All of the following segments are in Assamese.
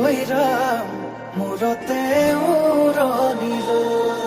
কইৰা মূৰতে উৰণি লৈ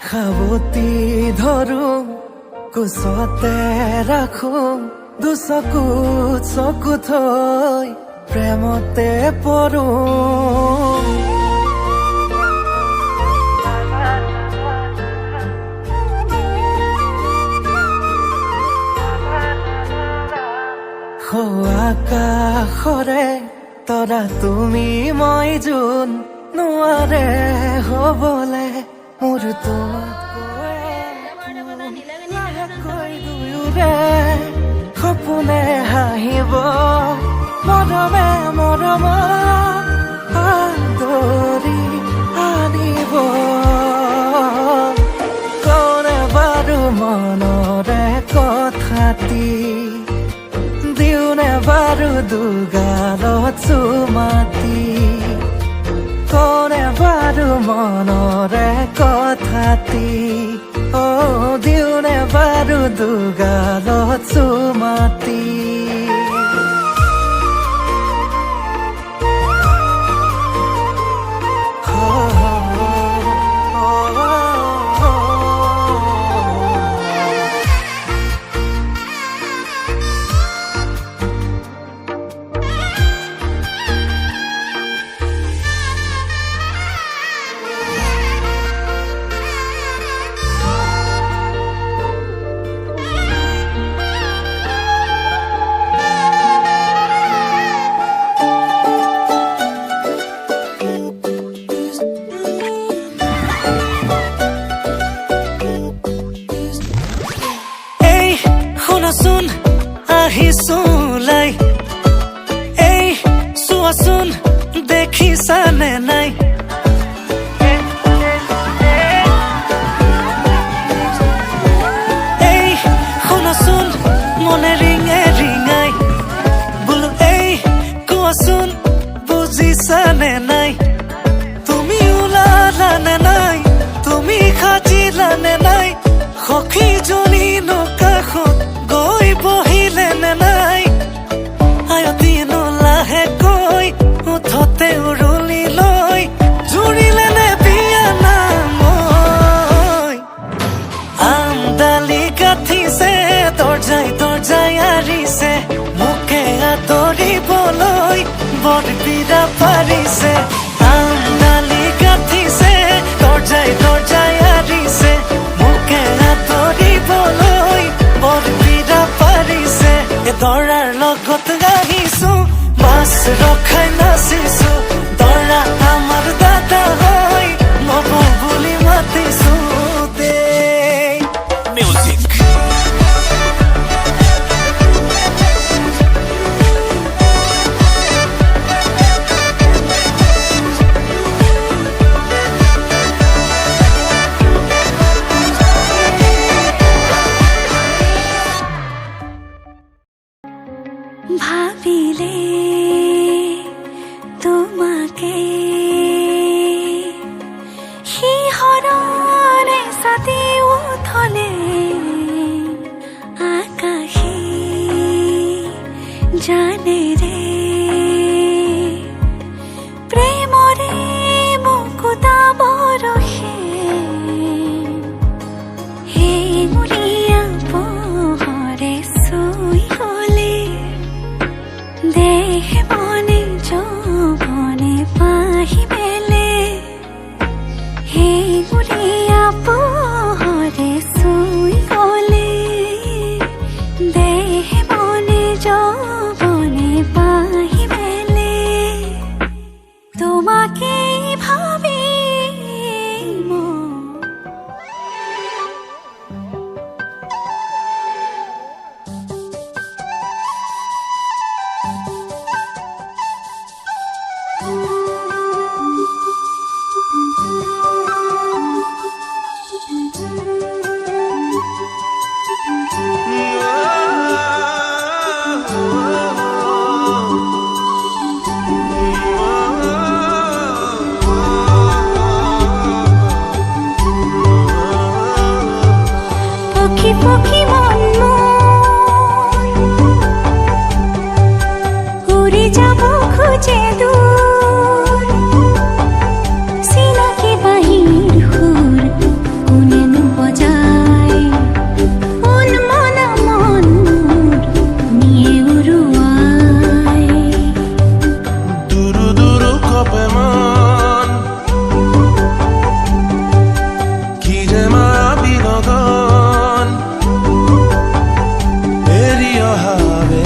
সাৱতি ধৰো কোচতে ৰাখো দুচকুত চকু থৈ প্ৰেমতে পৰো আকাশৰে তৰা তুমি মই যোন নোৱাৰে হ'বলে মোৰ দুয়োৰে সপোনে হাঁহিব মৰমে মৰম আদৰি আনিব কোনে বাৰু মনৰে কথাটি দিওনে বাৰু দুগালত চুমাতি কোনে বাৰু মনৰে কথাটি দিওনে বাৰু দুগালত চুমাতি শুনাচোন আহিছোলাই এই চোৱাচোন দেখিছানে নাই এই শুনাচোন মনে ৰিঙে ৰিঙাই বোলো এই কোৱাচোন বুজিছানে নাই তুমি ওলালানে নাই তুমি সাজিলানে নাই সখীজনী নকাষত গৈ বহিলে নে নাই আয়তীনো লাহেকৈ উঠতে উৰুলি লৈ জুৰিলে নে বিয়া নামৈ আমদালি গাঠিছে দৰ্জাই দৰ্জাই আৰিছে মোকে আদৰিবলৈ বৰ বিৰা পাৰিছে আমদালি গাঠিছে দৰ্জাই দৰ্জাই আৰিছে মোকে আদৰিবলৈ বৰ বিৰা পাৰিছে দৰাৰ লগত গাহিছো মাছ ৰখাই নাচিছো দৰা আমাৰ দাদা হয় নব বুলি মাতিছো দেই মিউজিক ভাবিলে তোমাকে শিহৰণে ছাতি উঠলে আকাশে জানেৰে প্ৰেমৰে মুকুতা বৰষে সেই মুৰিয়া পোহৰে চুই গলে দেহ মনে যৌৱনে পাহি মেলে সেই মুৰিয়া পোহৰে চুই গলে দেহ মনে যৌৱনে পাহি মেলে যাব খুঁজে দূর চিনাকি বাহির হুর কোনেনো বজায় মন মনা মন নিয়ে উড়ুয়ায় দুরু দুরু কপে মন কি যে মায়া বিনোদন এরি অহাবে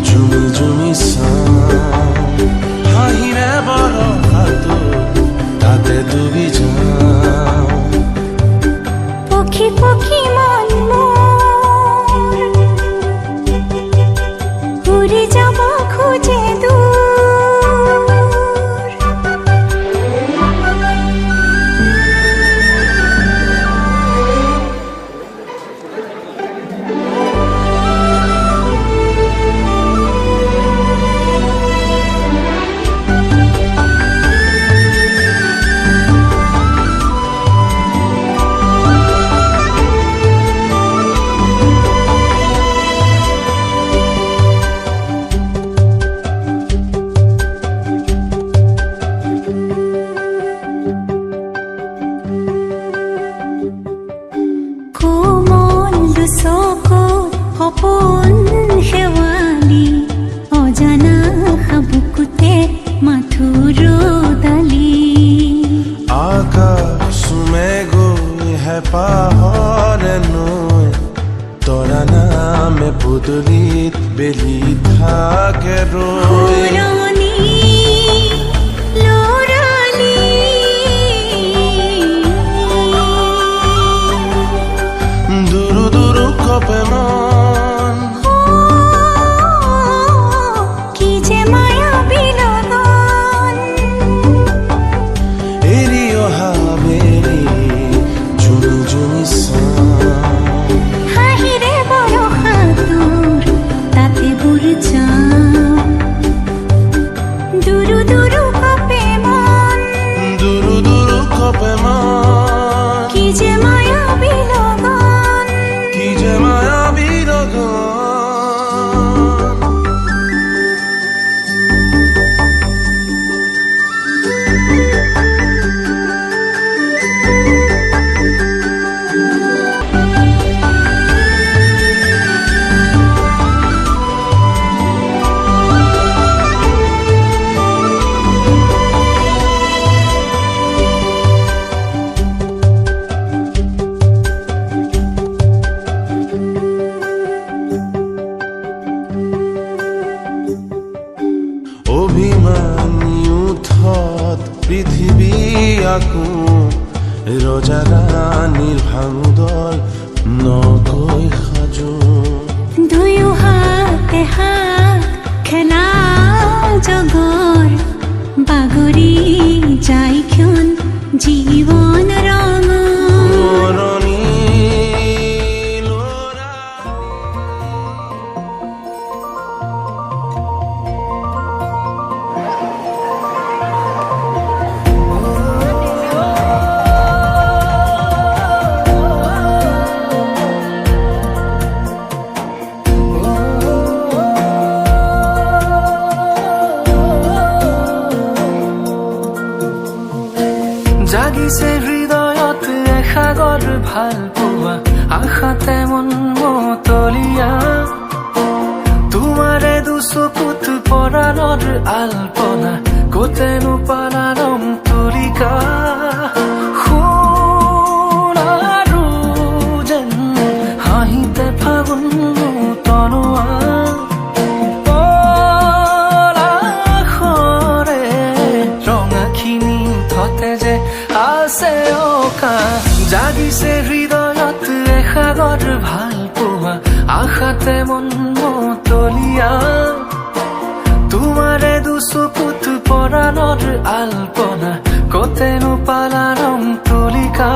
জুমি জুমি সাম হাহিরে বড় হাতু তাতে ডুবি যাও পক্ষী পক্ষী মন মোর উড়ে যাব খুঁজে দূর কোমল দুচকু সপোন শেৱালি অজানা বুকুতে মাথো ৰদালি আকাশ চুমে গৈ হেঁপাহৰে নৈ তৰা নামে পদূলিত বেলি থাকে ৰৈ পুৰণি ল'ৰালি দুৰু দুৰু কপে মন কি যে মায়া বিনোদন এৰি অহাবেৰি জুমি জুমি সাম হাহিৰে বড় সাঁতোৰ তাতে বুৰ যাওঁ দুৰু দুৰু কপে মন দুরু দুরু কপে মন কি যে মায়া বিনোদন কি যে মায়া বিনোদন অভিমানী উঠত পৃথিৱী আকো ৰজাৰাণীৰ ভাঙোদল নকৈ সাজো দুয়ো হাতে হাত খেলা জগৰ বাগৰি যায় ক্ষণ জীৱন ৰঙৰ মৰণি ল'ৰা জাগিছে হৃদয়ত এসাগৰ ভাল পোৱা আশাতে মন মতলীয়া তোমাৰে দুচকুত পৰাণৰ আলপনা কতেনো পালা ৰং তুলিকা সোণ আৰু যেন হাঁহিতে ফাগুন তনোৱা পলাশৰে ৰঙাখিনি থতে যে আছে অকা জাগিছে হৃদয়ত এসাগৰ ভাল পোৱা আশাতে মন মতলীয়া তোমাৰে দুচকুত পৰাণৰ আলপনা কতেনো পালা ৰং তুলিকা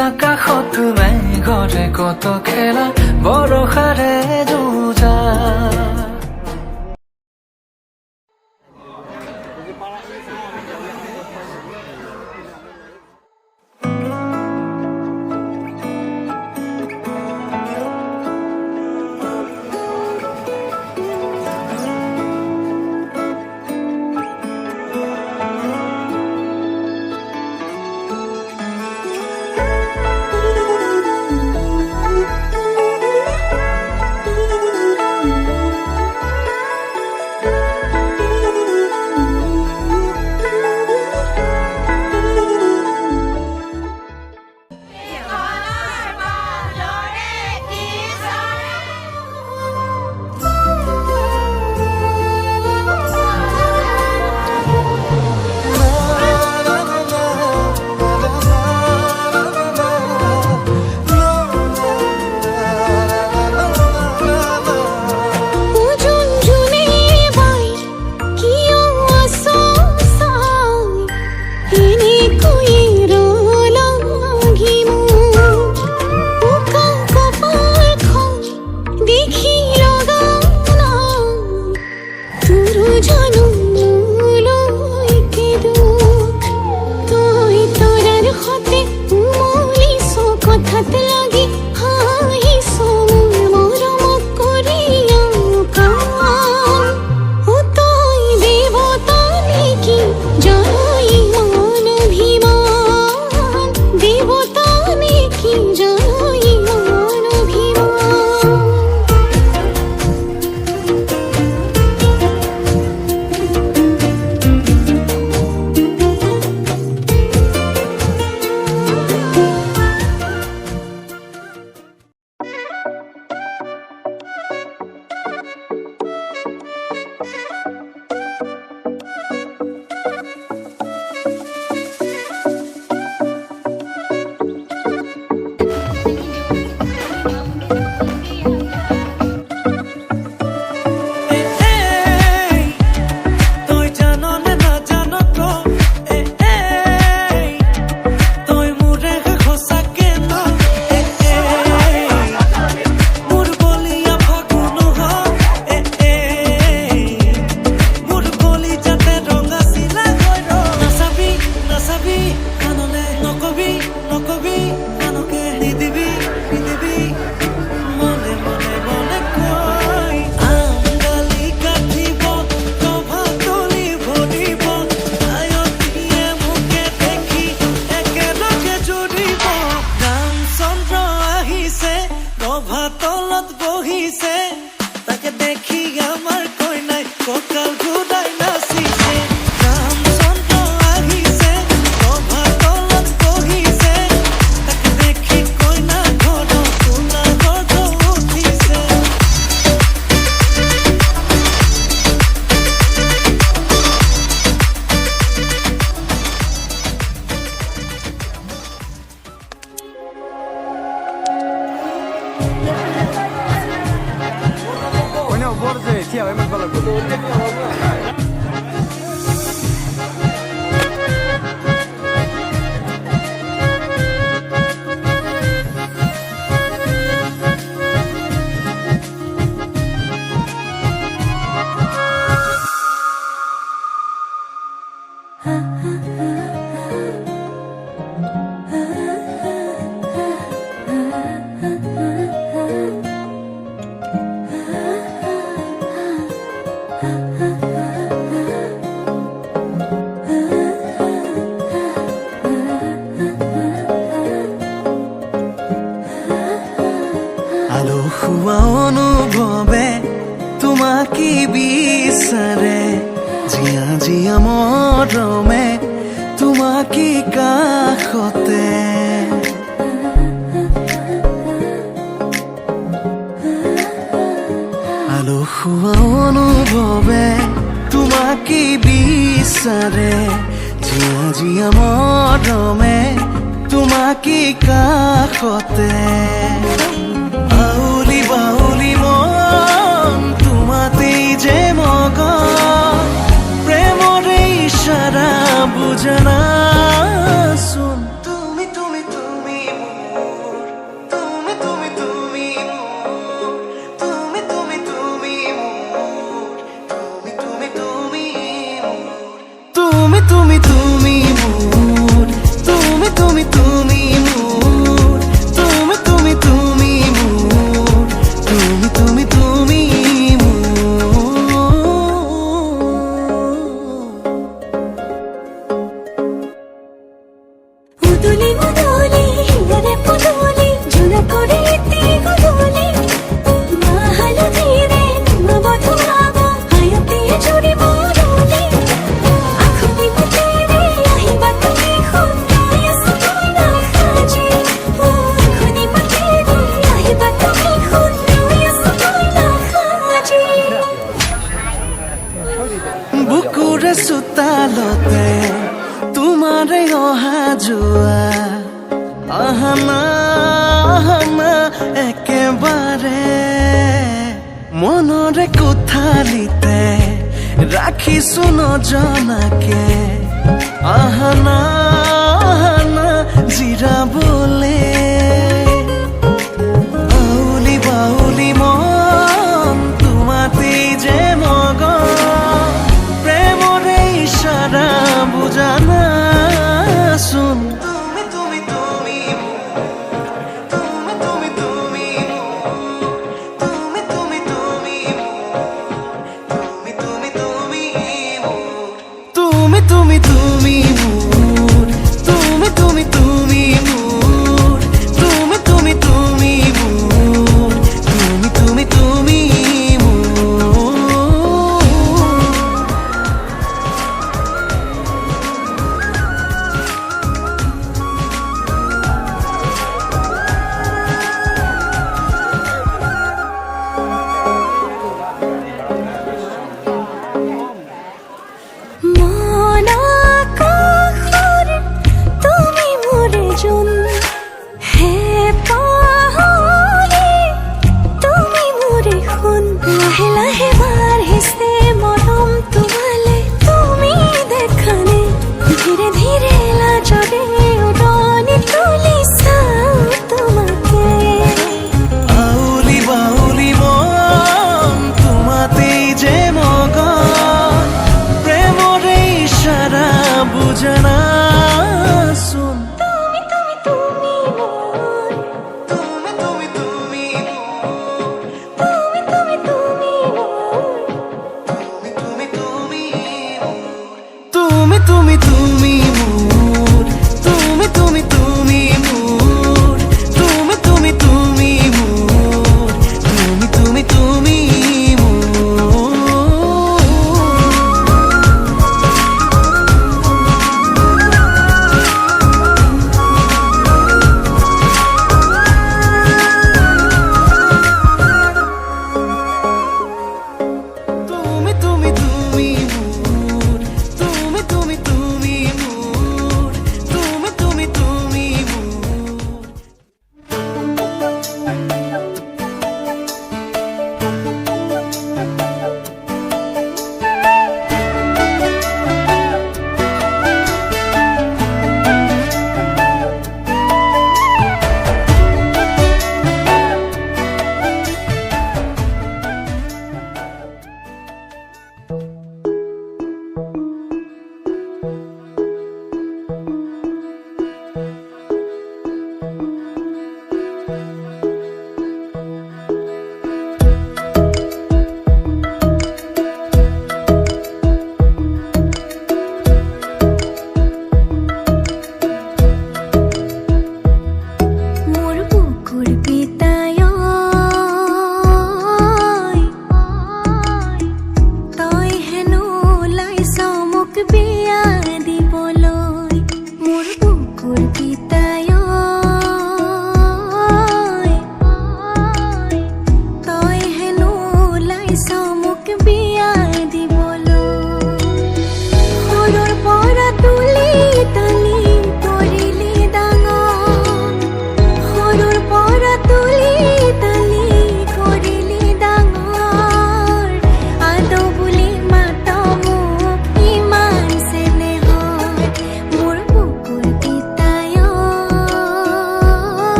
আকাশত মেঘৰে কত খেলা বৰষাৰে যুঁজা আলসুৱা অনুভৱে তোমাকে বিচাৰে জিয়া জিয়া মৰমে তোমাকে কাষতে আলসুৱা অনুভৱে তোমাকে বিচাৰে জিয়া জিয়া মৰমে তোমাকে কাষতে বাউলি বাউলি মন তোমাতেই যে মগন প্ৰেমৰে ইশাৰা বুজনা চোন তুমি তুমি তুমি মনৰে কোঠালিতে ৰাখিছো নজনাকে আহানা আহানা জিৰাবলে বাউলি বাউলি মন তোমাতেই যে মগন প্ৰেমৰে ইশাৰা বুজানাচোন তুমি তুমি তুমি তুমি তুমি তুমি তুমি তুমি তুমি তুমি তুমি তুমি মোর তুমি তুমি তুমি মোর তুমি তুমি তুমি মোর তুমি তুমি তুমি মোর মন আকাশৰ তুমি মোৰে জোন হে